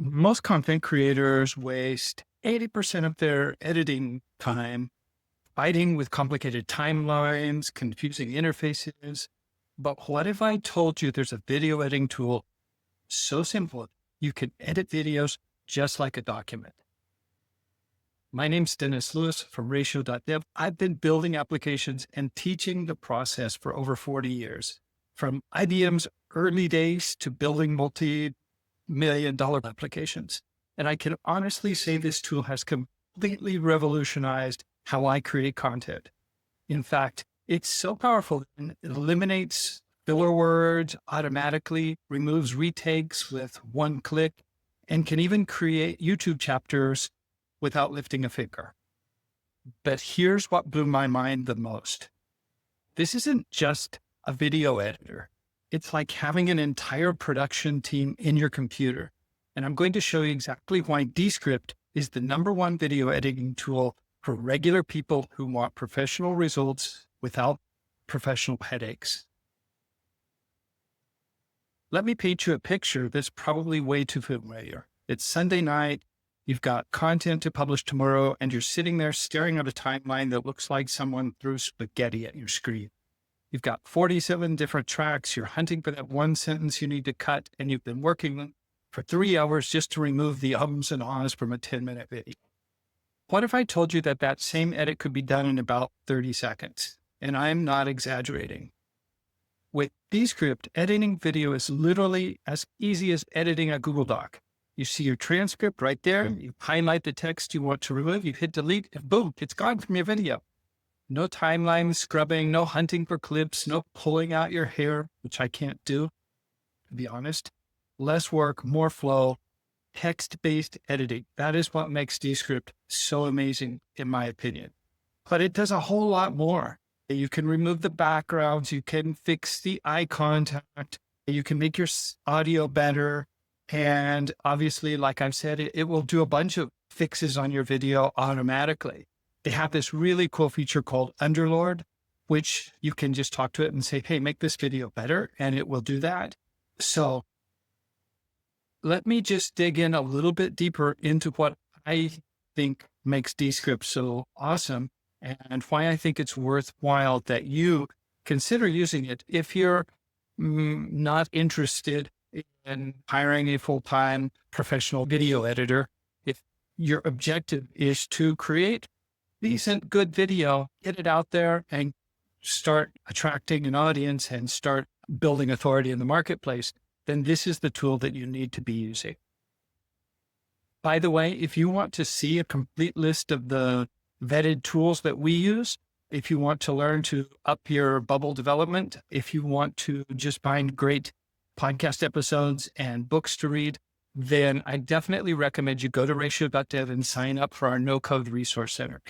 Most content creators waste 80% of their editing time fighting with complicated timelines, confusing interfaces. But what if I told you there's a video editing tool so simple you can edit videos just like a document? My name's Dennis Lewis from ratio.dev. I've been building applications and teaching the process for over 40 years, from IBM's early days to building multi-million-dollar applications. And I can honestly say this tool has completely revolutionized how I create content. In fact, it's so powerful that it eliminates filler words automatically, removes retakes with one click, and can even create YouTube chapters without lifting a finger. But here's what blew my mind the most. This isn't just a video editor. It's like having an entire production team in your computer. And I'm going to show you exactly why Dscript is the #1 video editing tool for regular people who want professional results without professional headaches. Let me paint you a picture that's probably way too familiar. It's Sunday night. You've got content to publish tomorrow, and you're sitting there staring at a timeline that looks like someone threw spaghetti at your screen. You've got 47 different tracks. You're hunting for that one sentence you need to cut, and you've been working for 3 hours just to remove the ums and ahs from a 10-minute video. What if I told you that that same edit could be done in about 30 seconds? And I'm not exaggerating. With Dscript, editing video is literally as easy as editing a Google Doc. You see your transcript right there. You highlight the text you want to remove. You hit delete, and boom, it's gone from your video. No timeline scrubbing, no hunting for clips, no pulling out your hair, which I can't do, to be honest. Less work, more flow, text-based editing. That is what makes Dscript so amazing, in my opinion. But it does a whole lot more. You can remove the backgrounds. You can fix the eye contact. You can make your audio better. And obviously, like I've said, it will do a bunch of fixes on your video automatically. They have this really cool feature called Underlord, which you can just talk to it and say, hey, make this video better, and it will do that. So let me just dig in a little bit deeper into what I think makes Dscript so awesome and why I think it's worthwhile that you consider using it if you're not interested in hiring a full-time professional video editor. If your objective is to create decent, good video, get it out there and start attracting an audience and start building authority in the marketplace, then this is the tool that you need to be using. By the way, if you want to see a complete list of the vetted tools that we use, if you want to learn to up your bubble development, if you want to just find great podcast episodes and books to read, then I definitely recommend you go to ratio.dev and sign up for our no-code resource center.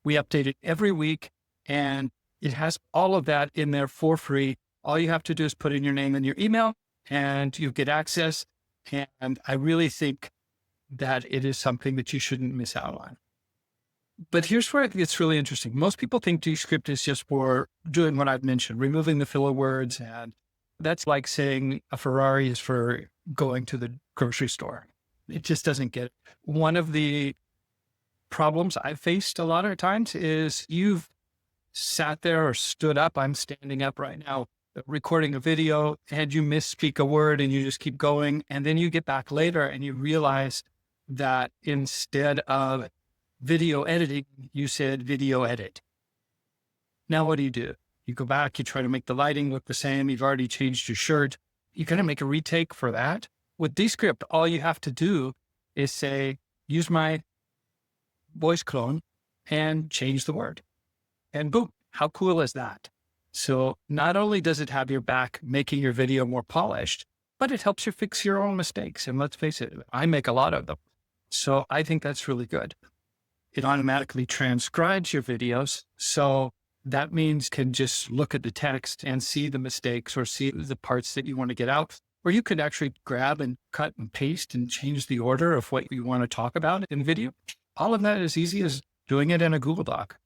We update it every week, and it has all of that in there for free. All you have to do is put in your name and your email, and you get access. And I really think that it is something that you shouldn't miss out on. But here's where it gets really interesting. Most people think Dscript is just for doing what I've mentioned, removing the filler words. And that's like saying a Ferrari is for going to the grocery store. It just doesn't get it. One of the problems I've faced a lot of times is you've sat there or stood up. I'm standing up right now, recording a video, and you misspeak a word and you just keep going. And then you get back later and you realize that instead of video editing, you said video edit. Now, what do? You go back, you try to make the lighting look the same. You've already changed your shirt. You're going to make a retake for that. With Dscript, all you have to do is say, use my voice clone and change the word. And boom, how cool is that? So not only does it have your back making your video more polished, but it helps you fix your own mistakes. And let's face it, I make a lot of them. So I think that's really good. It automatically transcribes your videos. So that means can just look at the text and see the mistakes or see the parts that you want to get out. Or you could actually grab and cut and paste and change the order of what you want to talk about in video. All of that is easy as doing it in a Google Doc.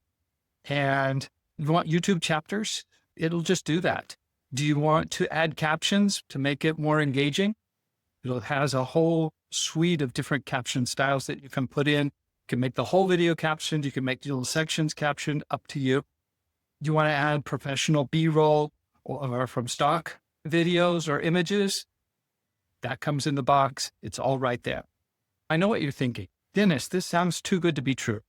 And you want YouTube chapters? It'll just do that. Do you want to add captions to make it more engaging? It has a whole suite of different caption styles that you can put in. You can make the whole video captioned. You can make little sections captioned, up to you. You want to add professional B-roll or from stock videos or images, that comes in the box. It's all right there. I know what you're thinking. Dennis, this sounds too good to be true.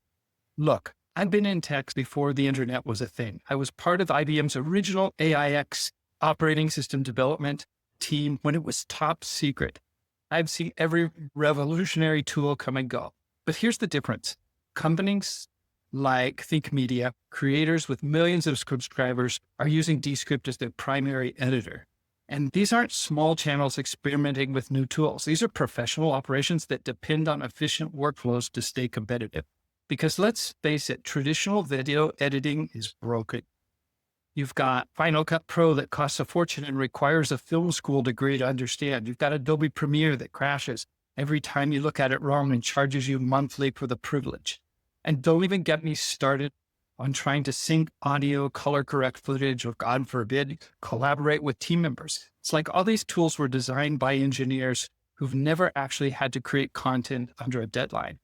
Look, I've been in tech before the internet was a thing. I was part of IBM's original AIX operating system development team when it was top secret. I've seen every revolutionary tool come and go. But here's the difference. Companies like Think Media, creators with millions of subscribers, are using Dscript as their primary editor. And these aren't small channels experimenting with new tools. These are professional operations that depend on efficient workflows to stay competitive. Because let's face it, traditional video editing is broken. You've got Final Cut Pro that costs a fortune and requires a film school degree to understand. You've got Adobe Premiere that crashes every time you look at it wrong and charges you monthly for the privilege. And don't even get me started on trying to sync audio, color correct footage, or God forbid, collaborate with team members. It's like all these tools were designed by engineers who've never actually had to create content under a deadline.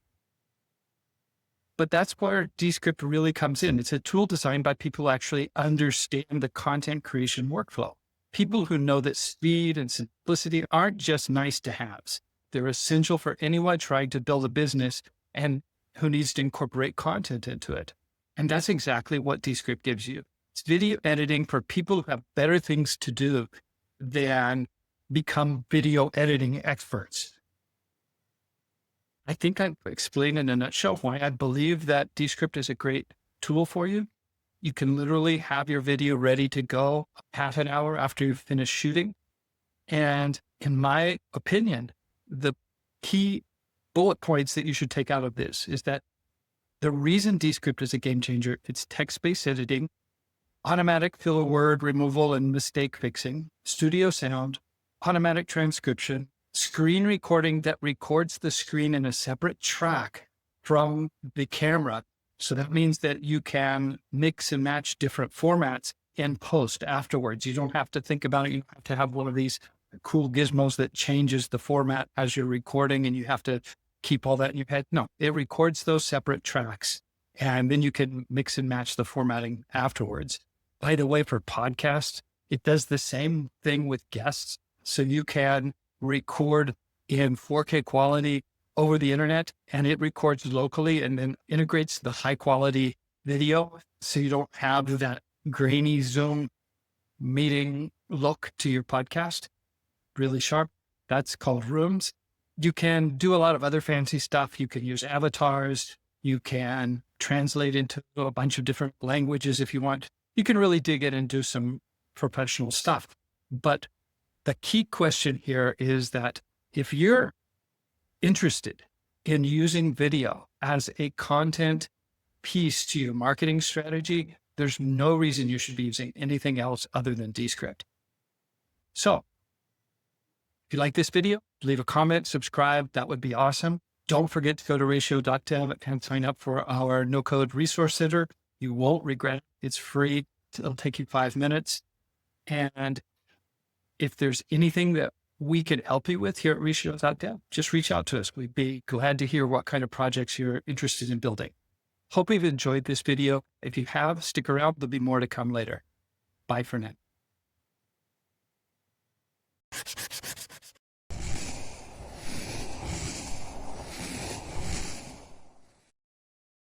But that's where Dscript really comes in. It's a tool designed by people who actually understand the content creation workflow. People who know that speed and simplicity aren't just nice to haves. They're essential for anyone trying to build a business and who needs to incorporate content into it. And that's exactly what Dscript gives you. It's video editing for people who have better things to do than become video editing experts. I think I've explained in a nutshell why I believe that Dscript is a great tool for you. You can literally have your video ready to go half an hour after you've finished shooting. And in my opinion, the key bullet points that you should take out of this is that the reason Dscript is a game changer, it's text-based editing, automatic filler word removal and mistake fixing, studio sound, automatic transcription, screen recording that records the screen in a separate track from the camera. So that means that you can mix and match different formats in post afterwards. You don't have to think about it. You have to have one of these cool gizmos that changes the format as you're recording and you have to keep all that in your head. No, it records those separate tracks and then you can mix and match the formatting afterwards. By the way, for podcasts, it does the same thing with guests. So you can record in 4K quality over the internet and it records locally and then integrates the high quality video. So you don't have that grainy Zoom meeting look to your podcast. Really sharp. That's called Rooms. You can do a lot of other fancy stuff. You can use avatars. You can translate into a bunch of different languages if you want. You can really dig in and do some professional stuff. But the key question here is that if you're interested in using video as a content piece to your marketing strategy, there's no reason you should be using anything else other than Dscript. So if you like this video, leave a comment, subscribe. That would be awesome. Don't forget to go to ratio.dev and sign up for our no-code resource center. You won't regret it. It's free. It'll take you 5 minutes. And if there's anything that we can help you with here at ratio.dev, just reach out to us. We'd be glad to hear what kind of projects you're interested in building. Hope you've enjoyed this video. If you have, stick around. There'll be more to come later. Bye for now.